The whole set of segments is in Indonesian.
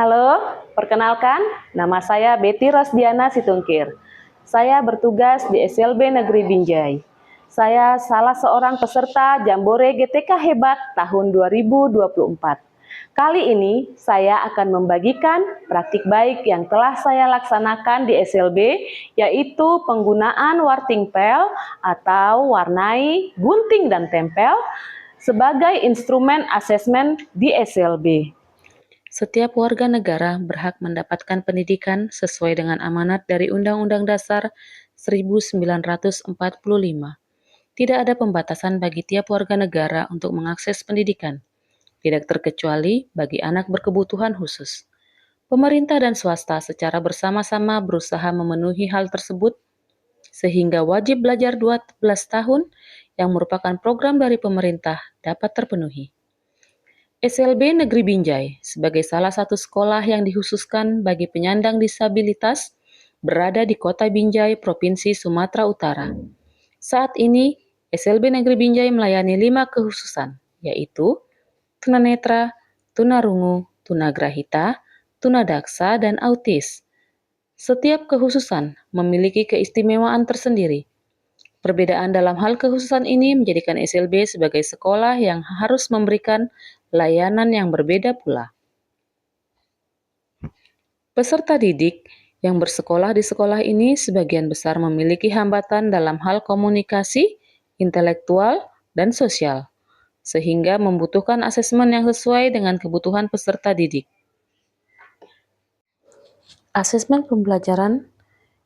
Halo, perkenalkan, nama saya Betty Rosdiana Situngkir. Saya bertugas di SLB Negeri Binjai. Saya salah seorang peserta Jambore GTK Hebat tahun 2024. Kali ini saya akan membagikan praktik baik yang telah saya laksanakan di SLB, yaitu penggunaan warting pel atau warnai, gunting, dan tempel sebagai instrumen asesmen di SLB. Setiap warga negara berhak mendapatkan pendidikan sesuai dengan amanat dari Undang-Undang Dasar 1945. Tidak ada pembatasan bagi tiap warga negara untuk mengakses pendidikan, tidak terkecuali bagi anak berkebutuhan khusus. Pemerintah dan swasta secara bersama-sama berusaha memenuhi hal tersebut, sehingga wajib belajar 12 tahun yang merupakan program dari pemerintah dapat terpenuhi. SLB Negeri Binjai sebagai salah satu sekolah yang dikhususkan bagi penyandang disabilitas berada di Kota Binjai, Provinsi Sumatera Utara. Saat ini, SLB Negeri Binjai melayani 5 kekhususan, yaitu tunanetra, tunarungu, tunagrahita, tunadaksa, dan autis. Setiap kekhususan memiliki keistimewaan tersendiri. Perbedaan dalam hal kekhususan ini menjadikan SLB sebagai sekolah yang harus memberikan layanan yang berbeda pula. Peserta didik yang bersekolah di sekolah ini sebagian besar memiliki hambatan dalam hal komunikasi, intelektual, dan sosial, sehingga membutuhkan asesmen yang sesuai dengan kebutuhan peserta didik. Asesmen pembelajaran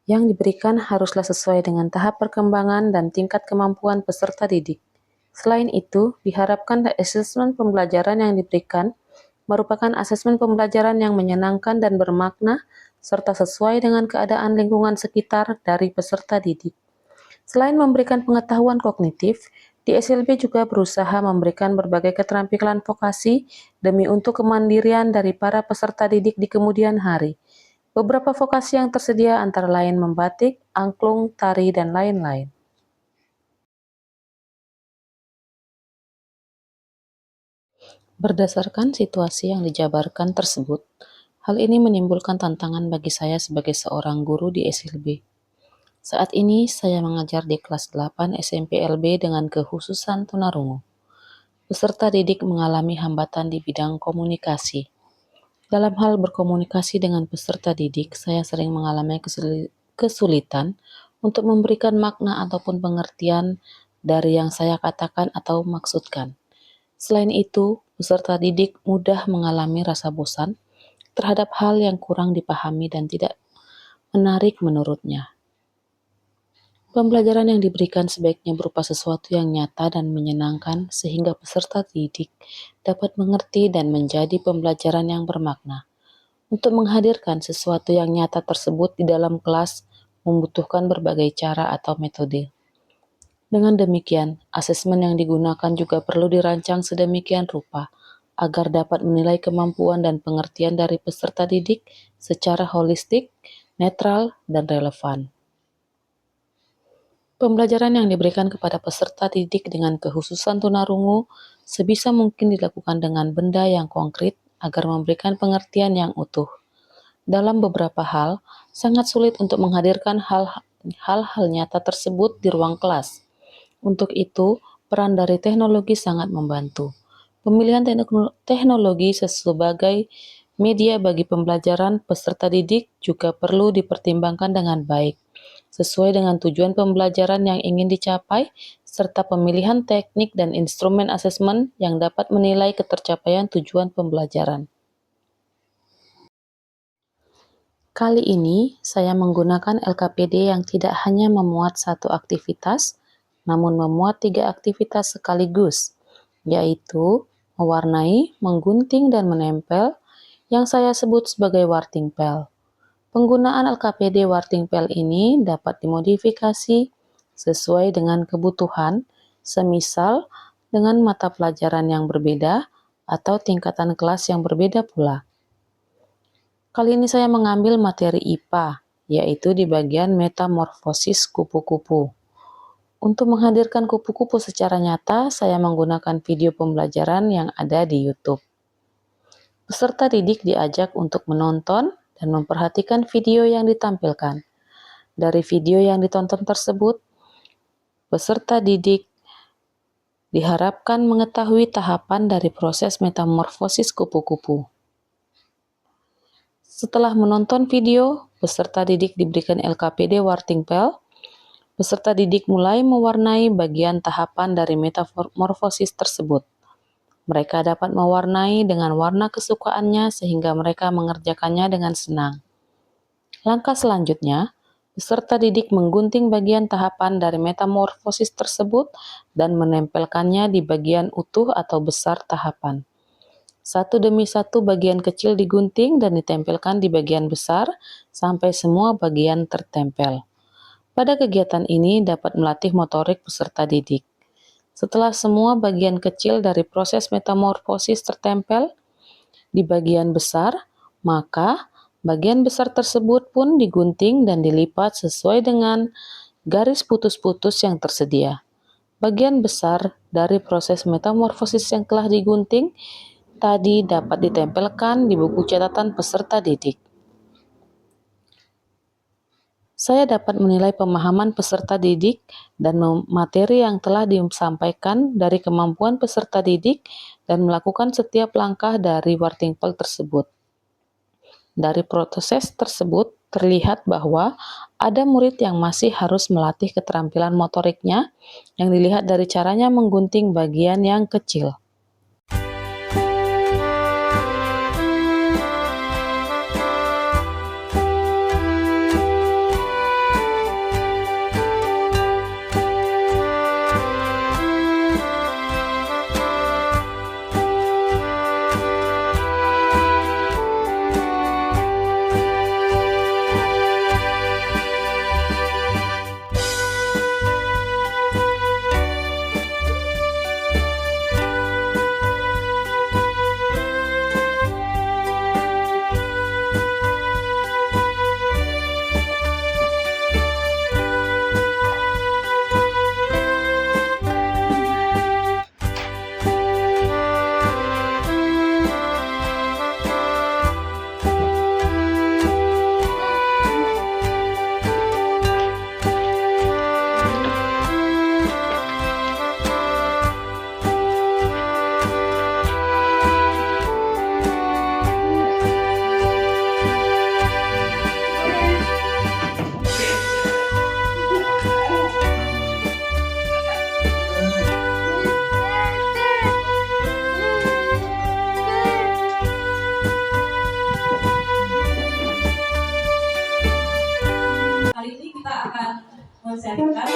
yang diberikan haruslah sesuai dengan tahap perkembangan dan tingkat kemampuan peserta didik. Selain itu, diharapkan asesmen pembelajaran yang diberikan merupakan asesmen pembelajaran yang menyenangkan dan bermakna, serta sesuai dengan keadaan lingkungan sekitar dari peserta didik. Selain memberikan pengetahuan kognitif, di SLB juga berusaha memberikan berbagai keterampilan vokasi demi untuk kemandirian dari para peserta didik di kemudian hari. Beberapa vokasi yang tersedia antara lain membatik, angklung, tari, dan lain-lain. Berdasarkan situasi yang dijabarkan tersebut, hal ini menimbulkan tantangan bagi saya sebagai seorang guru di SLB. Saat ini saya mengajar di kelas 8 SMP LB dengan kekhususan tunarungu. Peserta didik mengalami hambatan di bidang komunikasi. Dalam hal berkomunikasi dengan peserta didik, saya sering mengalami kesulitan untuk memberikan makna ataupun pengertian dari yang saya katakan atau maksudkan. Selain itu, peserta didik mudah mengalami rasa bosan terhadap hal yang kurang dipahami dan tidak menarik menurutnya. Pembelajaran yang diberikan sebaiknya berupa sesuatu yang nyata dan menyenangkan sehingga peserta didik dapat mengerti dan menjadi pembelajaran yang bermakna. Untuk menghadirkan sesuatu yang nyata tersebut di dalam kelas membutuhkan berbagai cara atau metode. Dengan demikian, asesmen yang digunakan juga perlu dirancang sedemikian rupa agar dapat menilai kemampuan dan pengertian dari peserta didik secara holistik, netral, dan relevan. Pembelajaran yang diberikan kepada peserta didik dengan kekhususan tunarungu sebisa mungkin dilakukan dengan benda yang konkret agar memberikan pengertian yang utuh. Dalam beberapa hal, sangat sulit untuk menghadirkan hal-hal nyata tersebut di ruang kelas. Untuk itu, peran dari teknologi sangat membantu. Pemilihan teknologi sebagai media bagi pembelajaran peserta didik juga perlu dipertimbangkan dengan baik, sesuai dengan tujuan pembelajaran yang ingin dicapai, serta pemilihan teknik dan instrumen asesmen yang dapat menilai ketercapaian tujuan pembelajaran. Kali ini, saya menggunakan LKPD yang tidak hanya memuat satu aktivitas, namun memuat 3 aktivitas sekaligus, yaitu mewarnai, menggunting, dan menempel, yang saya sebut sebagai warting pel. Penggunaan LKPD warting pel ini dapat dimodifikasi sesuai dengan kebutuhan, semisal dengan mata pelajaran yang berbeda atau tingkatan kelas yang berbeda pula. Kali ini saya mengambil materi IPA, yaitu di bagian metamorfosis kupu-kupu. Untuk menghadirkan kupu-kupu secara nyata, saya menggunakan video pembelajaran yang ada di YouTube. Peserta didik diajak untuk menonton dan memperhatikan video yang ditampilkan. Dari video yang ditonton tersebut, peserta didik diharapkan mengetahui tahapan dari proses metamorfosis kupu-kupu. Setelah menonton video, peserta didik diberikan LKPD Wartingpel. Peserta didik mulai mewarnai bagian tahapan dari metamorfosis tersebut. Mereka dapat mewarnai dengan warna kesukaannya sehingga mereka mengerjakannya dengan senang. Langkah selanjutnya, peserta didik menggunting bagian tahapan dari metamorfosis tersebut dan menempelkannya di bagian utuh atau besar tahapan. Satu demi satu bagian kecil digunting dan ditempelkan di bagian besar sampai semua bagian tertempel. Pada kegiatan ini dapat melatih motorik peserta didik. Setelah semua bagian kecil dari proses metamorfosis tertempel di bagian besar, maka bagian besar tersebut pun digunting dan dilipat sesuai dengan garis putus-putus yang tersedia. Bagian besar dari proses metamorfosis yang telah digunting tadi dapat ditempelkan di buku catatan peserta didik. Saya dapat menilai pemahaman peserta didik dan materi yang telah disampaikan dari kemampuan peserta didik dan melakukan setiap langkah dari Wartingpel tersebut. Dari proses tersebut terlihat bahwa ada murid yang masih harus melatih keterampilan motoriknya yang dilihat dari caranya menggunting bagian yang kecil. Kali ini kita akan menceritakan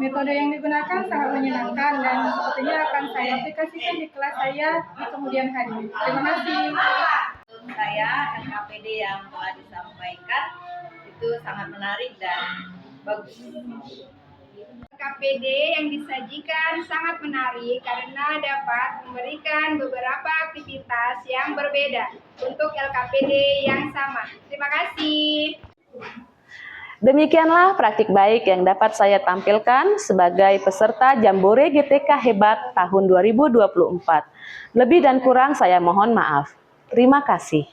metode yang digunakan sangat menyenangkan dan sepertinya akan saya aplikasikan di kelas saya di kemudian hari. Terima kasih. Saya LKPD yang telah disampaikan itu sangat menarik dan bagus. LKPD yang disajikan sangat menarik karena dapat memberikan beberapa aktivitas yang berbeda untuk LKPD yang sama. Terima kasih. Demikianlah praktik baik yang dapat saya tampilkan sebagai peserta Jambore GTK Hebat tahun 2024. Lebih dan kurang saya mohon maaf. Terima kasih.